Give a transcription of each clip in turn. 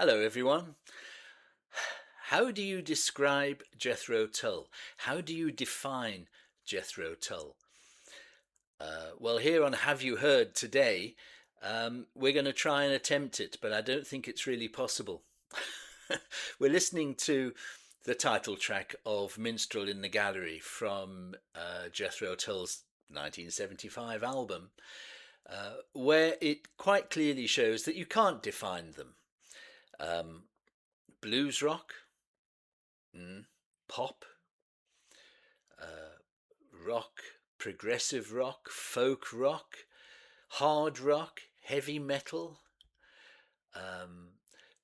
Hello, everyone. How do you describe Jethro Tull? How do you define Jethro Tull? Well, here on Have You Heard today, we're going to try and attempt it, but I don't think it's really possible. We're listening to the title track of Minstrel in the Gallery from Jethro Tull's 1975 album, where it quite clearly shows that you can't define them. Blues rock, pop, rock, progressive rock, folk rock, hard rock, heavy metal,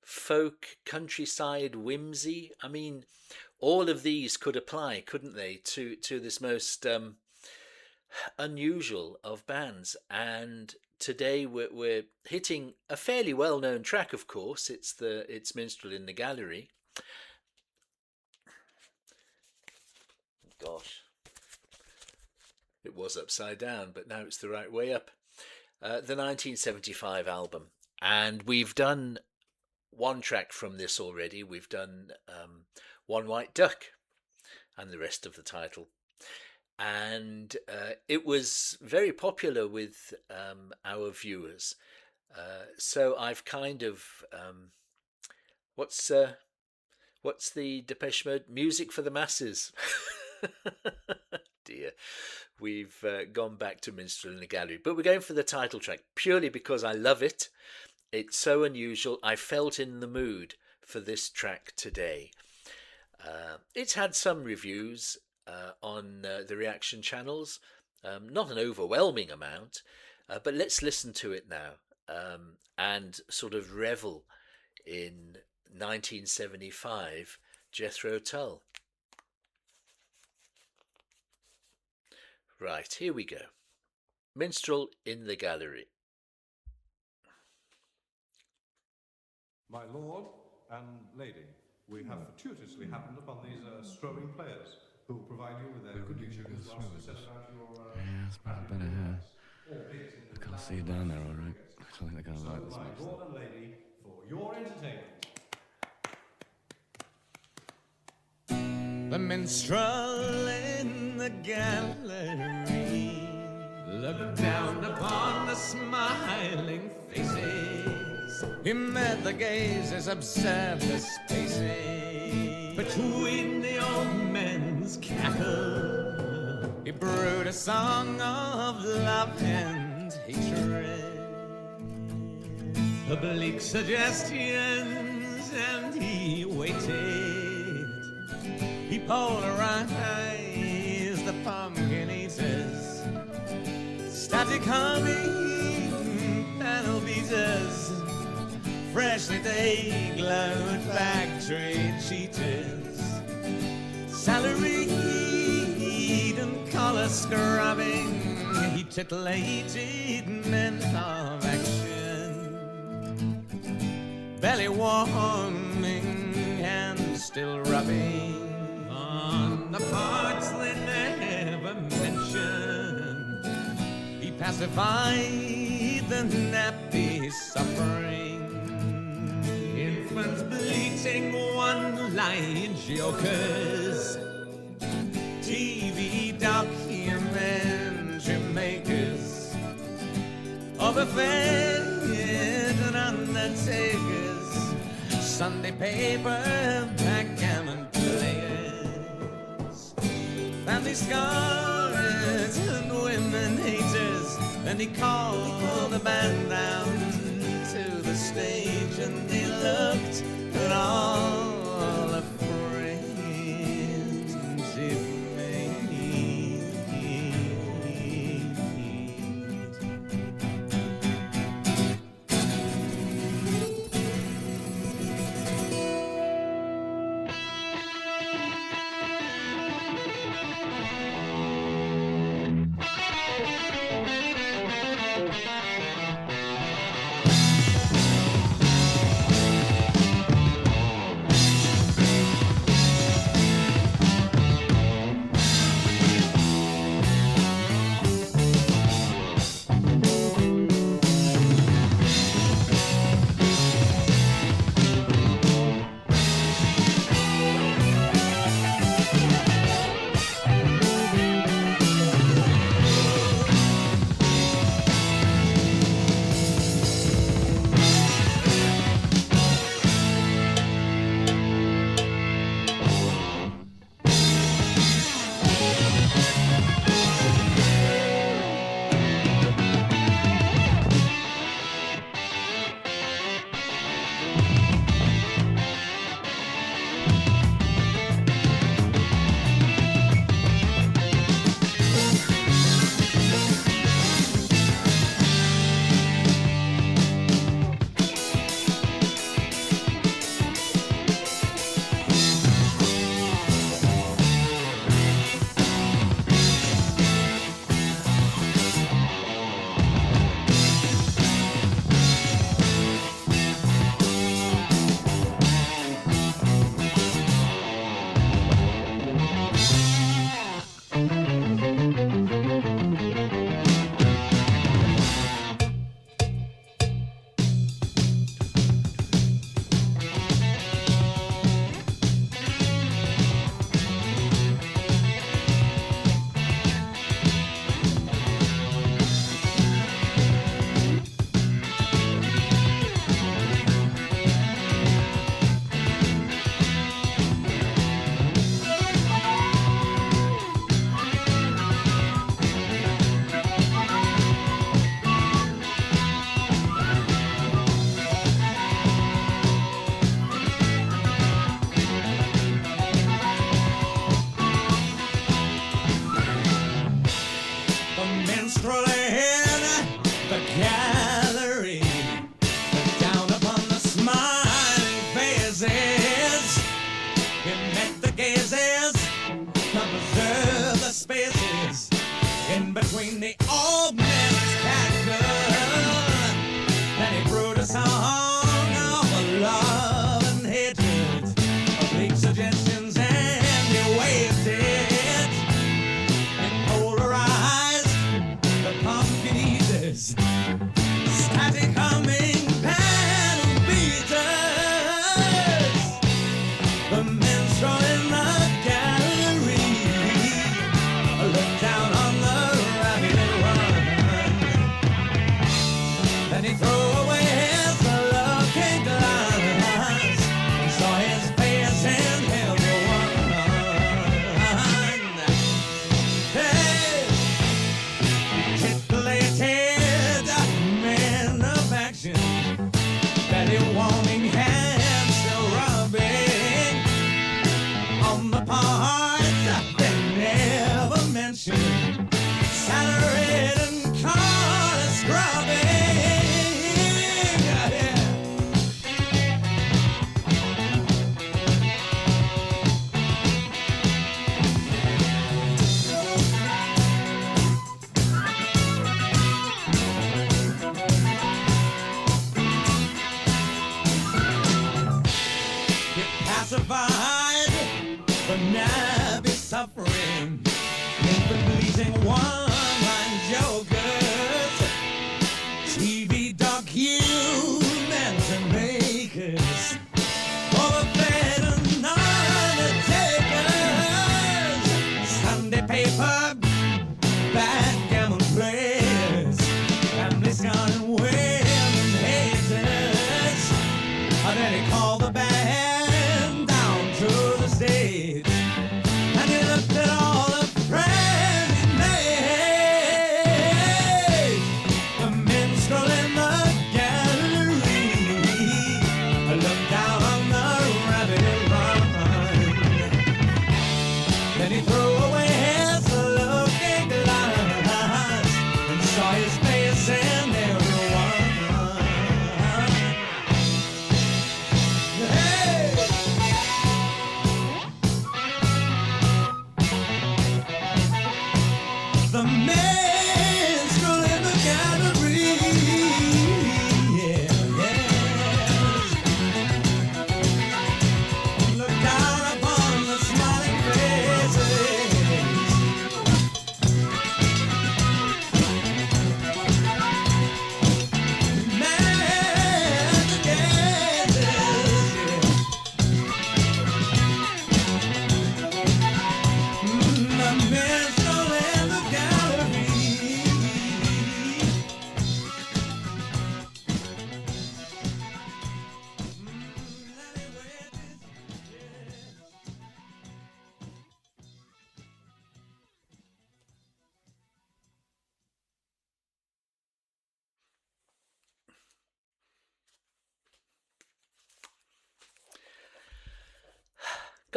folk, countryside whimsy. I mean, all of these could apply, couldn't they, to this most unusual of bands. And today we're hitting a fairly well-known track. Of course, it's Minstrel in the Gallery. Gosh, it was upside down, but now it's the right way up. The 1975 album, and we've done one track from this already. We've done One White Duck and the rest of the title, and it was very popular with our viewers. So I've kind of what's the Depeche Mode? Music for the masses. Dear, we've gone back to Minstrel in the Gallery, but we're going for the title track purely because I love it. It's so unusual. I felt in the mood for this track today. It's had some reviews on the reaction channels, not an overwhelming amount, but let's listen to it now and sort of revel in 1975 Jethro Tull. Right, here we go. Minstrel in the Gallery. My lord and lady, we have fortuitously happened upon these strolling players who will provide you with their conditions whilst we set about your... Yeah, it's better here. I can't see you down there, all right. I don't think they're going to like this much. My lord and lady, for your entertainment. The minstrel in the gallery looked down upon the smiling faces. He met the gazes, observed the spaces between the old men's cackle. He brewed a song of love and hatred, oblique suggestions, and he waited. He polarized the pumpkin eaters, static humming panel beaters, freshly they glowed factory cheaters, salaried and collar scrubbing. He titillated men of action, belly warming and still rubbing on the parts they never mentioned. He pacified the nappy suffering, infants bleating one-line jokers, TV documentary makers, overfed and undertakers, Sunday paper backgammon players, family scars and women haters. And he called the band down to the stage, and he looked at all the friends he made.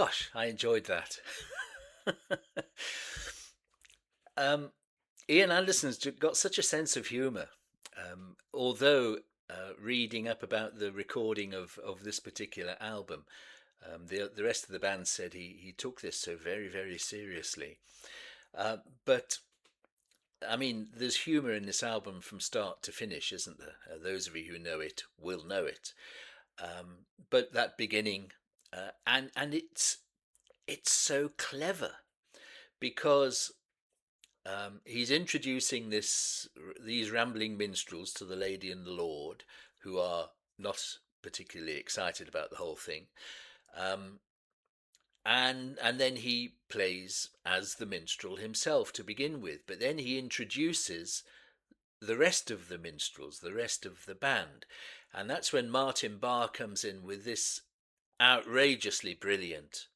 Gosh, I enjoyed that. um, Ian Anderson's got such a sense of humour. Although reading up about the recording of this particular album, the rest of the band said he took this so very, very seriously. But I mean, there's humour in this album from start to finish, isn't there? Those of you who know it will know it. But that beginning, and it's so clever because he's introducing these rambling minstrels to the lady and the lord, who are not particularly excited about the whole thing. Um, and then he plays as the minstrel himself to begin with, but then he introduces the rest of the minstrels, the rest of the band, and that's when Martin Barr comes in with this outrageously brilliant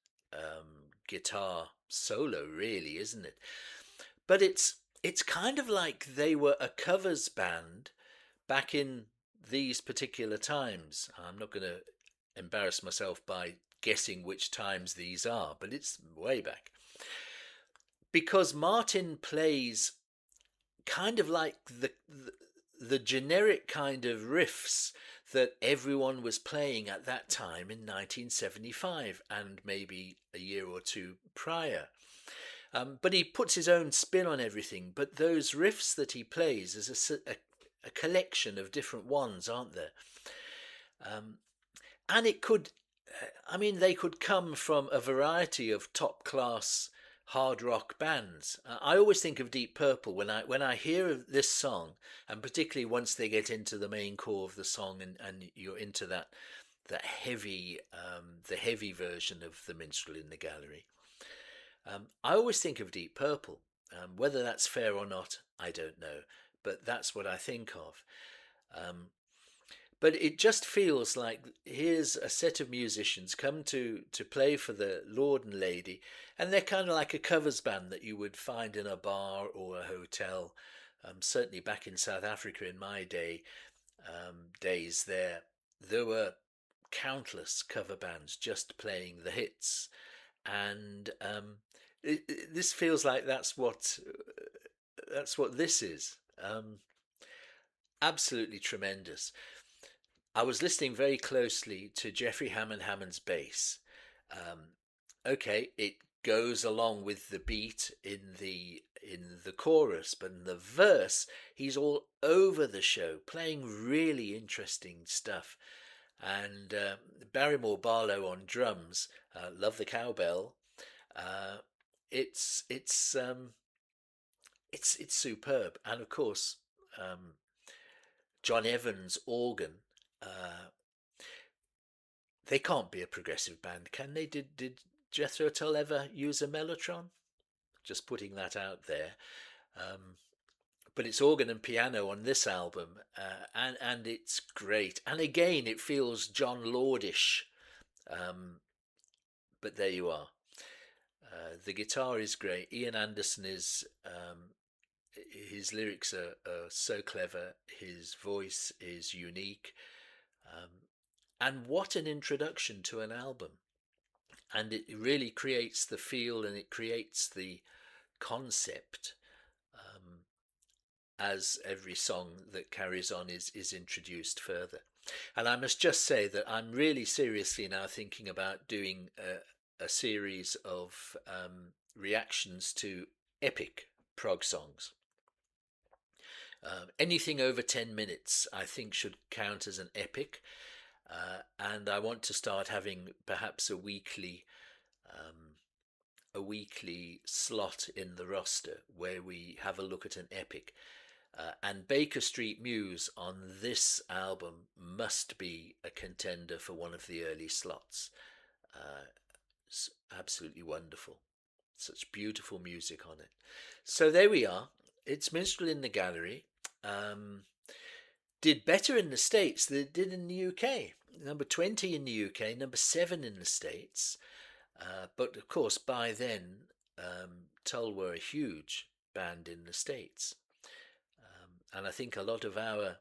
guitar solo, really, isn't it? But it's kind of like they were a covers band back in these particular times. I'm not going to embarrass myself by guessing which times these are, but it's way back. Because Martin plays kind of like the generic kind of riffs that everyone was playing at that time in 1975 and maybe a year or two prior. But he puts his own spin on everything. But those riffs that he plays is a collection of different ones, aren't there? And it could, I mean, they could come from a variety of top class hard rock bands. I always think of Deep Purple when I hear of this song, and particularly once they get into the main core of the song, and you're into that heavy, the heavy version of the Minstrel in the Gallery. I always think of Deep Purple. Whether that's fair or not, I don't know, but that's what I think of. But it just feels like here's a set of musicians come to play for the Lord and Lady, and they're kind of like a covers band that you would find in a bar or a hotel. Certainly back in South Africa in my days there were countless cover bands just playing the hits, and this feels like that's what this is. Absolutely tremendous. I was listening very closely to Jeffrey Hammond's bass. Okay, it goes along with the beat in the chorus, but in the verse, he's all over the show, playing really interesting stuff. And Barrymore Barlow on drums, love the cowbell. Uh, it's superb, and of course, John Evans organ. Uh, they can't be a progressive band, can they? Did Jethro Tull ever use a mellotron? Just putting that out there. Um, but it's organ and piano on this album, and it's great. And again, it feels John Lordish. But there you are. The guitar is great. Ian Anderson is. His lyrics are so clever. His voice is unique. Um, and what an introduction to an album. And it really creates the feel and it creates the concept as every song that carries on is introduced further. And I must just say that I'm really seriously now thinking about doing a series of reactions to epic prog songs. Anything over 10 minutes, I think, should count as an epic. And I want to start having perhaps a weekly slot in the roster where we have a look at an epic. And Baker Street Muse on this album must be a contender for one of the early slots. It's absolutely wonderful. Such beautiful music on it. So there we are. It's Minstrel in the Gallery. Did better in the States than it did in the UK. Number 20 in the UK, number 7 in the States. But of course, by then, Tull were a huge band in the States. And I think a lot of our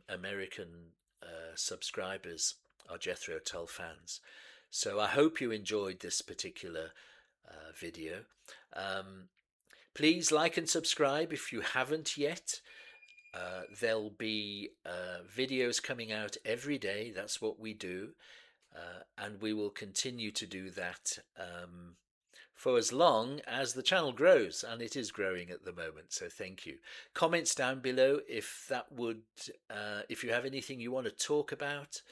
American subscribers are Jethro Tull fans. So I hope you enjoyed this particular video. Please like and subscribe if you haven't yet. There'll be videos coming out every day. That's what we do. And we will continue to do that for as long as the channel grows, and it is growing at the moment, so thank you. Comments down below if if you have anything you want to talk about.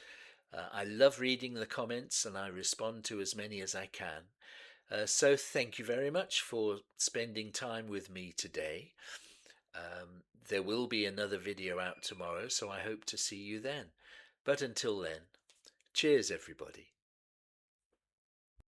I love reading the comments and I respond to as many as I can. So thank you very much for spending time with me today. There will be another video out tomorrow, so I hope to see you then. But until then, cheers everybody.